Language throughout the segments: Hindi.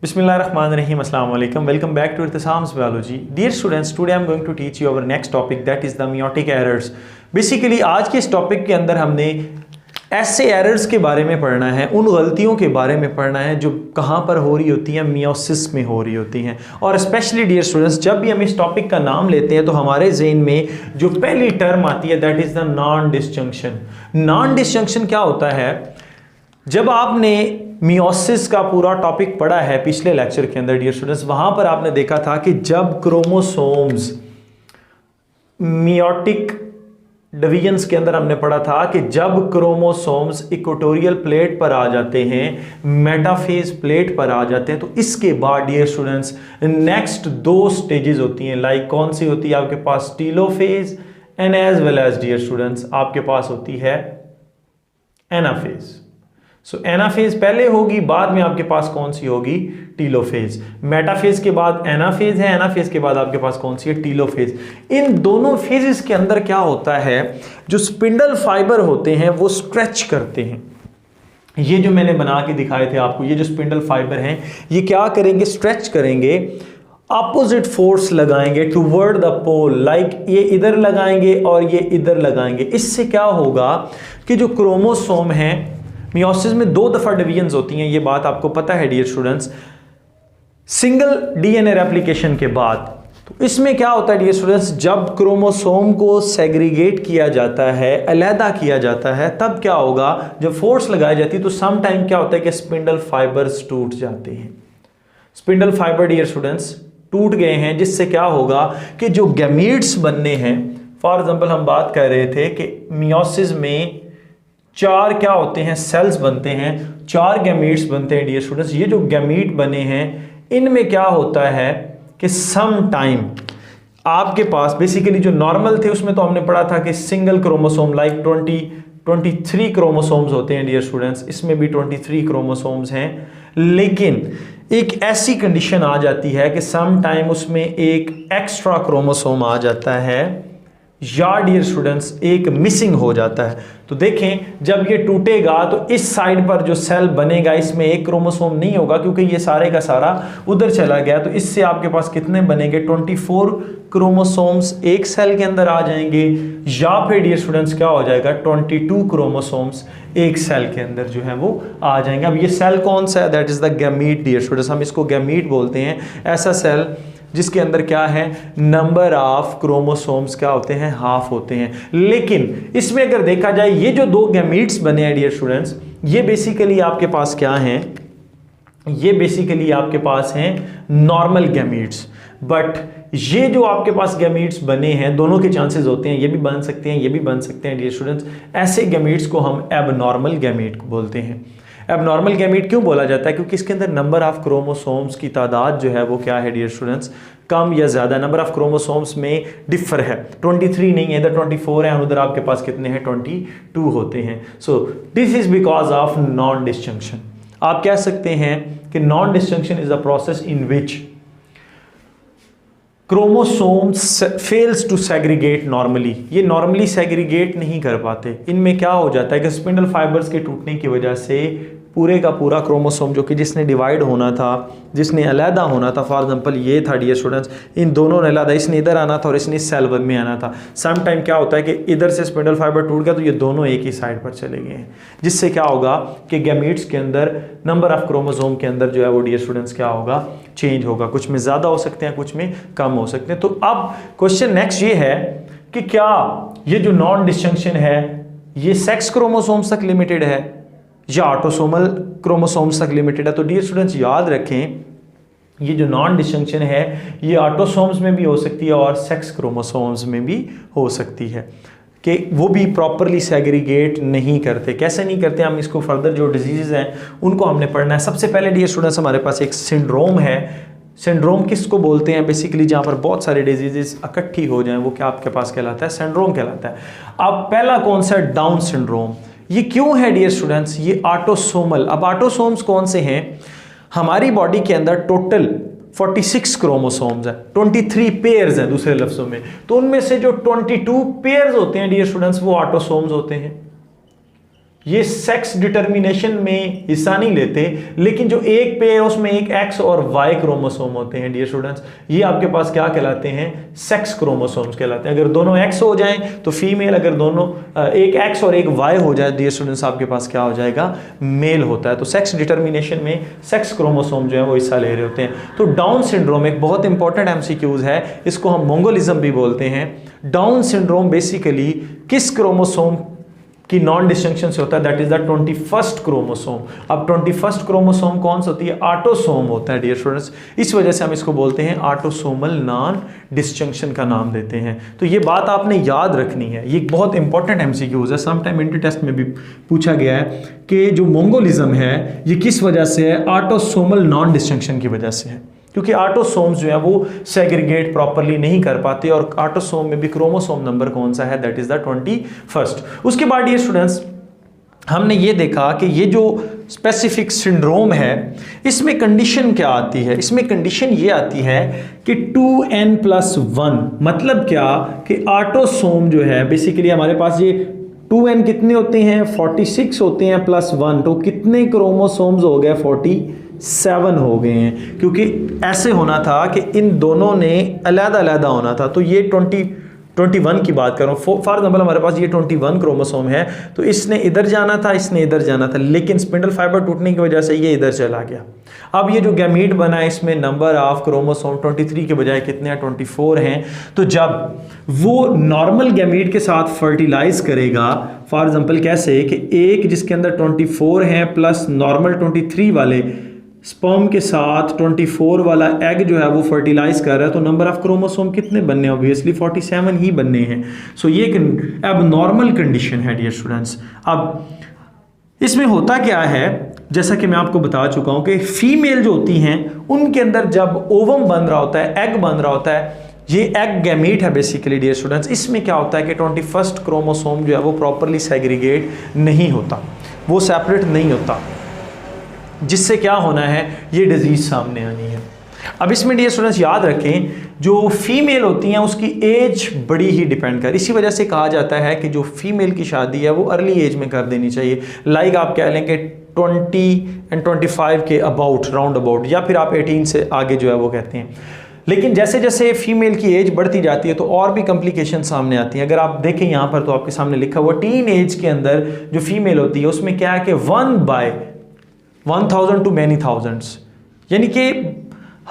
Bismillahirrahmanirrahim. Assalamu alaikum. Welcome back to Irtisam's Biology. Dear students, today I'm going to teach you our next topic, that is the meiotic errors. Basically आज के इस टॉपिक के अंदर हमने ऐसे एरर्स के बारे में पढ़ना है, उन गलतियों के बारे में पढ़ना है जो कहाँ पर हो रही होती हैं, मियोसिस में हो रही होती हैं। और स्पेशली डियर स्टूडेंट्स, जब भी हम इस टॉपिक का नाम लेते हैं तो हमारे ज़हन में जो पहली टर्म आती है that is the non disjunction. Non disjunction क्या होता है? जब आपने मियोसिस का पूरा टॉपिक पढ़ा है पिछले लेक्चर के अंदर डियर स्टूडेंट्स, वहां पर आपने देखा था कि जब क्रोमोसोम्स मियोटिक डिवीजन्स के अंदर हमने पढ़ा था कि जब क्रोमोसोम्स इक्वेटोरियल प्लेट पर आ जाते हैं, मेटाफेज प्लेट पर आ जाते हैं, तो इसके बाद डियर स्टूडेंट्स नेक्स्ट दो स्टेजेस होती हैं। लाइक कौन सी होती है आपके पास? Telophase and as well as dear students आपके पास होती है एनाफेज। सो एनाफेज पहले होगी, बाद में आपके पास कौन सी होगी? टीलोफेज। मेटाफेज के बाद एनाफेज है, एनाफेज के बाद आपके पास कौन सी है? टीलोफेज। इन दोनों फेजेस के अंदर क्या होता है, जो स्पिंडल फाइबर होते हैं वो स्ट्रेच करते हैं। ये जो मैंने बना के दिखाए थे आपको, ये जो स्पिंडल फाइबर हैं ये क्या करेंगे? स्ट्रेच करेंगे, अपोजिट फोर्स लगाएंगे टुवर्ड द पोल। लाइक ये इधर लगाएंगे और ये इधर लगाएंगे। इससे क्या होगा कि जो क्रोमोसोम है, मियोसिस में दो दफा डिवीजन्स होती हैं, ये बात आपको पता है dear students, single DNA replication के बाद। तो इसमें क्या होता है डियर स्टूडेंट्स, जब क्रोमोसोम को सेग्रीगेट किया जाता है, अलहदा किया जाता है, तब क्या होगा? जब फोर्स लगाई जाती है तो सम टाइम क्या होता है कि स्पिंडल फाइबर्स टूट जाते हैं। स्पिंडल फाइबर डियर स्टूडेंट्स टूट गए हैं, जिससे क्या होगा कि जो गैमीट्स बनने हैं, फॉर एग्जांपल हम बात कर रहे थे कि मियोसिस में चार क्या होते हैं? सेल्स बनते हैं, चार गैमीट्स बनते हैं डियर स्टूडेंट्स। ये जो गैमीट बने हैं इनमें क्या होता है कि सम टाइम आपके पास बेसिकली जो नॉर्मल थे उसमें तो हमने पढ़ा था कि सिंगल क्रोमोसोम लाइक 23 क्रोमोसोम्स होते हैं डियर स्टूडेंट्स, इसमें भी 23 क्रोमोसोम्स हैं। लेकिन एक ऐसी कंडीशन आ जाती है कि सम टाइम उसमें एक एक्स्ट्रा क्रोमोसोम आ जाता है या डियर स्टूडेंट्स एक मिसिंग हो जाता है। तो देखें जब ये टूटेगा तो इस साइड पर जो सेल बनेगा इसमें एक क्रोमोसोम नहीं होगा, क्योंकि ये सारे का सारा उधर चला गया। तो इससे आपके पास कितने बनेंगे? 24 क्रोमोसोम्स एक सेल के अंदर आ जाएंगे, या फिर डियर स्टूडेंट्स क्या हो जाएगा? 22 क्रोमोसोम्स एक सेल के अंदर जो है वो आ जाएंगे। अब ये सेल कौन सा है? That is the gamete dear students. हम इसको गैमीट बोलते हैं, ऐसा सेल जिसके अंदर क्या है? नंबर ऑफ क्रोमोसोम्स क्या होते हैं? हाफ होते हैं। लेकिन इसमें अगर देखा जाए ये जो दो गैमीट्स बने हैं डियर स्टूडेंट्स, ये बेसिकली आपके पास क्या हैं? ये बेसिकली आपके पास हैं नॉर्मल गैमीट्स। बट ये जो आपके पास गैमीट्स बने हैं, दोनों के चांसेस होते हैं, ये भी बन सकते हैं, ये भी बन सकते हैं डियर स्टूडेंट्स। ऐसे गैमीट्स को हम एबनॉर्मल गैमीट बोलते हैं। एबनॉर्मल गैमीट क्यों बोला जाता है? क्योंकि इसके अंदर नंबर ऑफ क्रोमोसोम्स की तादाद जो है वो क्या है डियर स्टूडेंट्स? कम या ज़्यादा। नंबर ऑफ क्रोमोसोम्स में डिफर है, 23 नहीं है, इधर 24 है, उधर आपके पास कितने हैं? 22 होते हैं। So this is because of nondisjunction. आप कह सकते हैं कि nondisjunction is a process in which chromosomes fails to segregate normally. ये नॉर्मली सेग्रीगेट नहीं कर पाते। इनमें क्या हो जाता है कि स्पिंडल फाइबर्स के टूटने की वजह से पूरे का पूरा क्रोमोसोम जो कि जिसने डिवाइड होना था, जिसने अलहदा होना था, फॉर एग्जांपल ये था डियर स्टूडेंट्स, इन दोनों ने अलहदा, इसने इधर आना था और इसने सेल वन में आना था। सम टाइम क्या होता है कि इधर से स्पिंडल फाइबर टूट गया तो ये दोनों एक ही साइड पर चले गए हैं, जिससे क्या होगा कि गैमीट्स के अंदर नंबर ऑफ क्रोमोसोम के अंदर जो है वो डियर स्टूडेंट्स क्या होगा? चेंज होगा। कुछ में ज़्यादा हो सकते हैं, कुछ में कम हो सकते हैं। तो अब क्वेश्चन नेक्स्ट ये है कि क्या ये जो नॉन डिसजंक्शन है ये सेक्स क्रोमोसोम्स तक लिमिटेड है या ऑटोसोमल क्रोमोसोम्स तक लिमिटेड है? तो डियर स्टूडेंट्स याद रखें, ये जो नॉन डिसजंक्शन है ये ऑटोसोम्स में भी हो सकती है और सेक्स क्रोमोसोम्स में भी हो सकती है, कि वो भी प्रॉपरली सेग्रीगेट नहीं करते। कैसे नहीं करते? हम इसको फर्दर जो डिजीज़ हैं उनको हमने पढ़ना है। सबसे पहले डियर स्टूडेंट्स हमारे पास एक सिंड्रोम है। सिंड्रोम किसको बोलते हैं? बेसिकली जहाँ पर बहुत सारे डिजीजेस इकट्ठी हो जाएं वो क्या आपके पास कहलाता है? सिंड्रोम कहलाता है। अब पहला कौन सा? Down syndrome. ये क्यों है डियर स्टूडेंट्स? ये ऑटोसोमल। अब ऑटोसोम्स कौन से हैं? हमारी बॉडी के अंदर टोटल 46 क्रोमोसोम्स हैं, 23 पेयर्स हैं दूसरे लफ्जों में। तो उनमें से जो 22 पेयर्स होते हैं डियर स्टूडेंट्स वो ऑटोसोम्स होते हैं। ये सेक्स डिटर्मिनेशन में हिस्सा नहीं लेते, लेकिन जो एक पेयर उसमें एक एक्स और वाई क्रोमोसोम होते हैं डियर स्टूडेंट्स, ये आपके पास क्या कहलाते हैं, सेक्स क्रोमोसोम्स कहलाते हैं। अगर दोनों एक्स हो जाएं तो फीमेल, अगर दोनों एक एक्स और एक वाई हो जाए डियर स्टूडेंट्स, आपके पास क्या हो जाएगा, मेल होता है। तो सेक्स डिटर्मिनेशन में सेक्स क्रोमोसोम जो है वो हिस्सा ले रहे होते हैं। तो डाउन सिंड्रोम एक बहुत इंपॉर्टेंट एमसीक्यूज है, इसको हम मोंगोलिज्म भी बोलते हैं। डाउन सिंड्रोम बेसिकली किस क्रोमोसोम की नॉन डिस्टिंक्शन से होता है, that is the 21st chromosome. अब 21st क्रोमोसोम कौन सा होती है, ऑटोसोम होता है डियर स्टूडेंट्स, इस वजह से हम इसको बोलते हैं ऑटोसोमल नॉन डिस्टिंक्शन का नाम देते हैं। तो ये बात आपने याद रखनी है, ये बहुत इंपॉर्टेंट एमसीक्यूज है, सम टाइम इंटर टेस्ट में भी पूछा गया है कि जो मोंगोलिज्म है ये किस वजह से है, ऑटोसोमल नॉन डिस्टिंक्शन की वजह से है, क्योंकि ऑटोसोम्स जो है वो सेग्रीगेट प्रॉपर्ली नहीं कर पाते, और ऑटोसोम में भी क्रोमोसोम नंबर कौन सा है, दैट इज द 21st। उसके बाद ये स्टूडेंट्स हमने ये देखा कि ये जो स्पेसिफिक सिंड्रोम है इसमें कंडीशन क्या आती है, इसमें कंडीशन ये आती है कि 2n+1, मतलब क्या कि ऑटोसोम जो है बेसिकली हमारे पास ये 2n कितने होते हैं, 46 होते हैं +1, तो कितने क्रोमोसोम्स हो गए, 47 हो गए हैं, क्योंकि ऐसे होना था कि इन दोनों ने अलग-अलग होना था। तो ये 21 की बात कर रहा हूँ, फॉर एग्जाम्पल हमारे पास ये 21 क्रोमोसोम है, तो इसने इधर जाना था, इसने इधर जाना था, लेकिन स्पिंडल फाइबर टूटने की वजह से ये इधर चला गया। अब ये जो गैमीट बना है इसमें नंबर ऑफ क्रोमोसोम 23 के बजाय कितने हैं, 24 हैं। तो जब वो नॉर्मल गैमीट के साथ फर्टिलाइज करेगा, फॉर एग्जाम्पल कैसे कि एक जिसके अंदर 24 हैं प्लस नॉर्मल 23 वाले स्पर्म के साथ 24 वाला एग जो है वो फर्टिलाइज कर रहा है, तो नंबर ऑफ क्रोमोसोम कितने बनने हैं, ऑब्वियसली 47 ही बनने हैं। सो ये एक अब नॉर्मल कंडीशन है डियर स्टूडेंट्स। अब इसमें होता क्या है, जैसा कि मैं आपको बता चुका हूं कि फीमेल जो होती हैं उनके अंदर जब ओवम बन रहा होता है, एग बन रहा होता है, ये एग गैमीट है बेसिकली डियर स्टूडेंट्स, इसमें क्या होता है कि 21st क्रोमोसोम जो है वो प्रॉपरली सेग्रीगेट नहीं होता, वो सेपरेट नहीं होता, जिससे क्या होना है, ये डिजीज सामने आनी है। अब इसमें डियर स्टूडेंट्स याद रखें, जो फीमेल होती हैं उसकी एज बड़ी ही डिपेंड कर, इसी वजह से कहा जाता है कि जो फीमेल की शादी है वो अर्ली एज में कर देनी चाहिए, लाइक आप कह लें कि 20 और 25 के अबाउट, राउंड अबाउट, या फिर आप 18 से आगे जो है वो कहते हैं। लेकिन जैसे जैसे फीमेल की एज बढ़ती जाती है तो और भी कॉम्प्लिकेशन सामने आती हैं। अगर आप देखें यहाँ पर तो आपके सामने लिखा हुआ टीन एज के अंदर जो फीमेल होती है उसमें क्या है कि 1/1000 टू मैनी थाउजेंड्स, यानी कि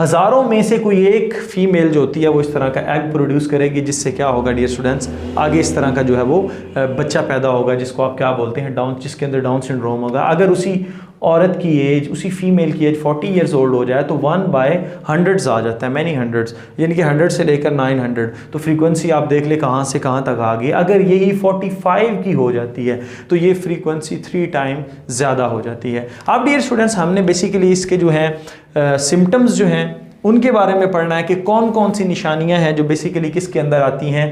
हज़ारों में से कोई एक फीमेल जो होती है वो इस तरह का एग प्रोड्यूस करेगी, जिससे क्या होगा डियर स्टूडेंट्स, आगे इस तरह का जो है वो बच्चा पैदा होगा, जिसको आप क्या बोलते हैं, डाउन, जिसके अंदर डाउन सिंड्रोम होगा। अगर उसी औरत की एज, उसी फीमेल की एज 40 ईयर्स ओल्ड हो जाए तो 1/100 आ जाता है, मैनी हंड्रेड्स, यानी कि 100 से लेकर 900। तो फ्रीक्वेंसी आप देख ले कहाँ से कहाँ तक आ गई। अगर यही 45 की हो जाती है तो ये फ्रीक्वेंसी 3 टाइम ज़्यादा हो जाती है। अब डियर स्टूडेंट्स हमने बेसिकली इसके जो हैं सिम्टम्स जो हैं उनके बारे में पढ़ना है कि कौन कौन सी निशानियां हैं जो बेसिकली किसके अंदर आती हैं,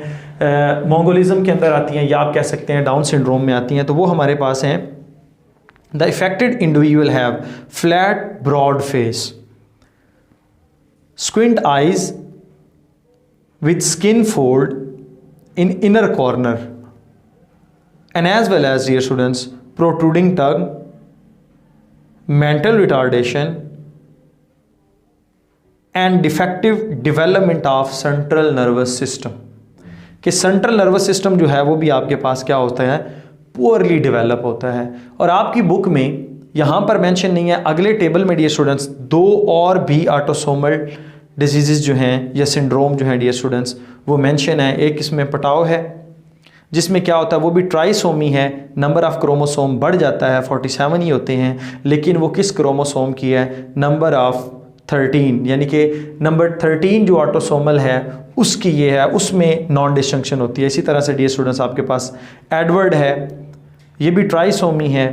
मोंगोलिज्म के अंदर आती हैं, या आप कह सकते हैं डाउन सिंड्रोम में आती हैं। तो वो हमारे पास हैं, The affected individual have flat, broad face, squint eyes with skin fold in inner corner, and as well as, dear students, protruding tongue, mental retardation, and defective development of central nervous system। कि सेंट्रल नर्वस सिस्टम जो है वो भी आपके पास क्या होता है, पुअरली डेवलप होता है। और आपकी बुक में यहाँ पर मेंशन नहीं है, अगले टेबल में डियर स्टूडेंट्स 2 और भी ऑटोसोमल डिजीज़ जो हैं या सिंड्रोम जो हैं डियर स्टूडेंट्स वो मेंशन है। एक इसमें पटाव है जिसमें क्या होता है, वो भी ट्राइसोमी है, नंबर ऑफ़ क्रोमोसोम बढ़ जाता है, 47 ही होते हैं, लेकिन वो किस क्रोमोसोम की है, नंबर ऑफ़ 13, यानी कि नंबर 13 जो ऑटोसोमल है उसकी ये है, उसमें नॉन डिस्टिंक्शन होती है। इसी तरह से डियर स्टूडेंट्स आपके पास एडवर्ड है, ये भी ट्राइसोमी है,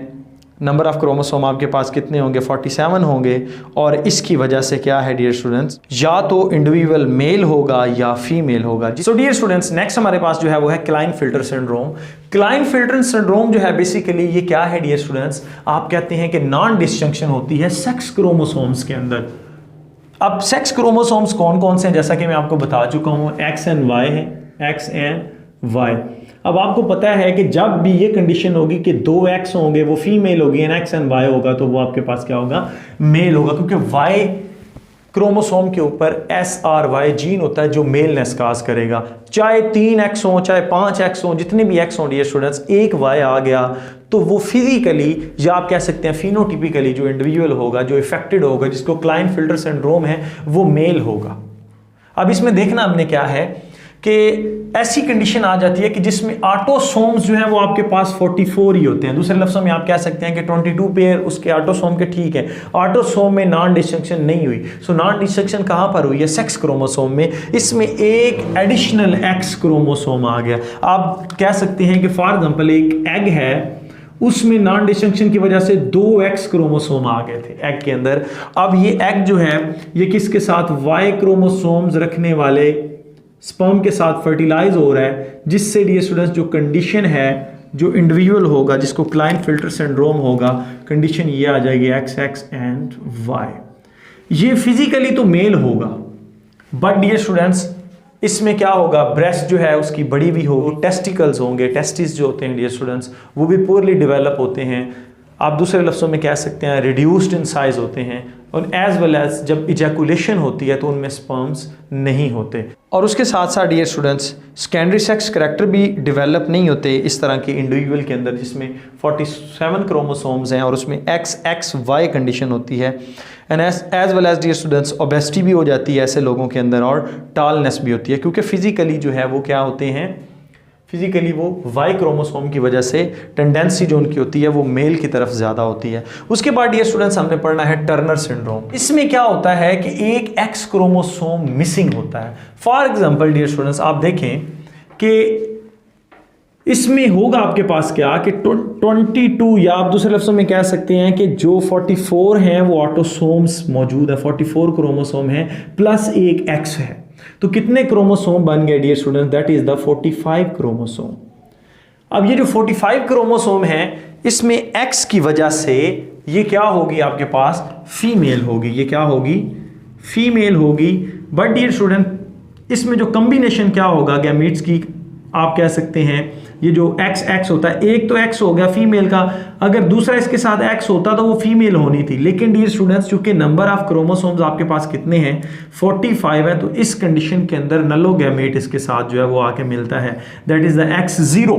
नंबर ऑफ क्रोमोसोम आपके पास कितने होंगे, 47 होंगे, और इसकी वजह से क्या है डियर स्टूडेंट्स, या तो इंडिविजुअल मेल होगा या फीमेल होगा। सो डियर स्टूडेंट्स नेक्स्ट हमारे पास जो है वो है क्लाइनफिल्टर सिंड्रोम। क्लाइनफिल्टर सिंड्रोम जो है बेसिकली ये क्या है डियर स्टूडेंट्स, आप कहते हैं कि नॉन डिस्टिंक्शन होती है सेक्स क्रोमोसोम्स के अंदर। अब सेक्स क्रोमोसोम्स कौन कौन से हैं, जैसा कि मैं आपको बता चुका हूँ, एक्स एंड वाई है, एक्स एंड वाई। अब आपको पता है कि जब भी ये कंडीशन होगी कि 2 एक्स होंगे, वो फीमेल होगी, एन एक्स एंड वाई होगा, तो वो आपके पास क्या होगा, मेल होगा, क्योंकि वाई क्रोमोसोम के ऊपर SRY जीन होता है जो मेलनेस काज करेगा। चाहे 3 एक्स हो, चाहे 5 एक्स हो, जितने भी एक्स हो डियर स्टूडेंट्स, एक वाई आ गया तो वो फिजिकली, या आप कह सकते हैं फिनोटिपिकली, जो इंडिविजुअल होगा, जो इफेक्टेड होगा, जिसको क्लाइनफिल्टर सिंड्रोम है, वो मेल होगा। अब इसमें देखना हमने क्या है कि ऐसी कंडीशन आ जाती है कि जिसमें ऑटोसोम्स जो है वो आपके पास 44 ही होते हैं। दूसरे लफ्ज़ों में आप कह सकते हैं कि 22 पेयर उसके ऑटोसोम के ठीक है, ऑटोसोम में नॉन डिस्ट्रक्शन नहीं हुई। सो नॉन डिस्ट्रक्शन कहाँ पर हुई है, सेक्स क्रोमोसोम में। इसमें एक एडिशनल एक्स क्रोमोसोम आ गया। आप कह सकते हैं कि फॉर एग्जाम्पल एक एग है, उसमें नॉन डिस्टिंक्शन की वजह से 2 एक्स क्रोमोसोम आ गए थे एग के अंदर। अब ये एग जो है ये किसके साथ, वाई क्रोमोसोम्स रखने वाले स्पर्म के साथ फर्टिलाइज हो रहा है, जिससे डियर स्टूडेंट्स जो कंडीशन है, जो इंडिविजुअल होगा, जिसको क्लाइनफिल्टर सिंड्रोम होगा, कंडीशन ये आ जाएगी XX एंड Y। ये फिजिकली तो मेल होगा, बट डियर स्टूडेंट्स इसमें क्या होगा, ब्रेस्ट जो है उसकी बड़ी भी होगी, टेस्टिकल्स होंगे, टेस्टिस जो होते हैं डियर स्टूडेंट्स वो भी पुअरली डेवलप होते हैं। आप दूसरे लफ्ज़ों में कह सकते हैं रिड्यूस्ड इन साइज होते हैं, और एज वेल एज जब इजैकुलेशन होती है तो उनमें स्पर्म्स नहीं होते। और उसके साथ साथ dear students secondary sex character भी डेवलप नहीं होते इस तरह के इंडिविजुअल के अंदर, जिसमें 47 क्रोमोसोम्स हैं और उसमें XXY कंडीशन होती है। And as well as dear students obesity भी हो जाती है ऐसे लोगों के अंदर, और टालनेस भी होती है, क्योंकि फिजिकली जो है वो क्या होते हैं, फिजिकली वो वाई क्रोमोसोम की वजह से टेंडेंसी जो उनकी होती है वो मेल की तरफ ज़्यादा होती है। उसके बाद डियर स्टूडेंट्स हमने पढ़ना है टर्नर सिंड्रोम। इसमें क्या होता है कि एक एक्स क्रोमोसोम मिसिंग होता है। फॉर एग्जांपल डियर स्टूडेंट्स आप देखें कि इसमें होगा आपके पास क्या कि 22, या आप दूसरे लफ्ज़ों में कह सकते हैं कि जो 44 हैं वो ऑटोसोम्स मौजूद है, 44 क्रोमोसोम है प्लस एक एक्स है, तो कितने क्रोमोसोम बन गए dear students, that is the 45 chromosome. अब ये जो 45 क्रोमोसोम है इसमें एक्स की वजह से ये क्या होगी, आपके पास फीमेल होगी, ये क्या होगी, फीमेल होगी। बट डियर स्टूडेंट इसमें जो कॉम्बिनेशन क्या होगा गैमीट्स की, आप कह सकते हैं ये जो XX होता है, एक तो X हो गया फीमेल का, अगर दूसरा इसके साथ X होता तो वो फीमेल होनी थी। लेकिन डियर स्टूडेंट्स चूंकि नंबर ऑफ क्रोमोसोम्स आपके पास कितने हैं, 45 है, तो इस कंडीशन के अंदर नलोगैमेट इसके साथ जो है वो आके मिलता है, that is the X0।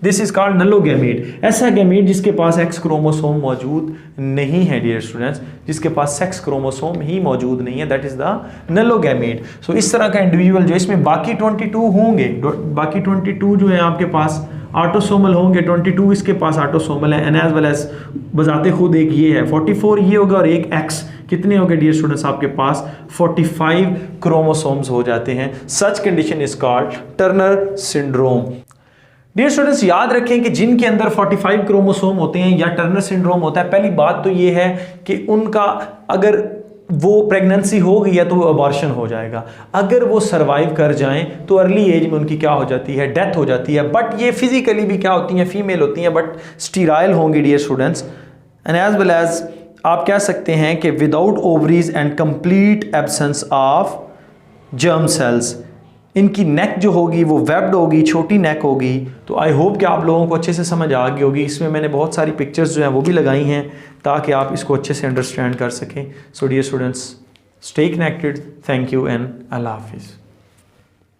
This is called nullogamete. ऐसा गैमेट जिसके पास X क्रोमोसोम मौजूद नहीं है डियर स्टूडेंट्स, जिसके पास सेक्स क्रोमोसोम ही मौजूद नहीं है, दैट इज द नलोगैमेट। सो इस तरह का इंडिविजुअल जो इसमें बाकी 22 होंगे, बाकी 22 जो है आपके पास ऑटोसोमल होंगे, 22 इसके पास ऑटोसोमल है, एंड एज वेल एज बजाते खुद एक ये है, 44 ये होगा और एक X, कितने हो गए डियर स्टूडेंट्स आपके पास 45 क्रोमोसोम्स हो जाते हैं। Such condition is called Turner syndrome. Dear students याद रखें कि जिनके अंदर 45 क्रोमोसोम होते हैं या टर्नर सिंड्रोम होता है, पहली बात तो ये है कि उनका अगर वो प्रेगनेंसी हो गई है तो वो अबॉर्शन हो जाएगा। अगर वो सरवाइव कर जाएं तो अर्ली एज में उनकी क्या हो जाती है, डेथ हो जाती है। बट ये फिजिकली भी क्या होती हैं, फीमेल होती हैं, बट स्टीराइल होंगी dear students. And as well as आप कह सकते हैं कि without ovaries and complete absence of germ cells, इनकी नेक जो होगी वो वेब्ड होगी, छोटी नेक होगी। तो आई होप कि आप लोगों को अच्छे से समझ आ गई होगी। इसमें मैंने बहुत सारी पिक्चर्स जो हैं वो भी लगाई हैं ताकि आप इसको अच्छे से अंडरस्टैंड कर सकें। So dear students stay connected, thank you and अल्लाह हाफिज़।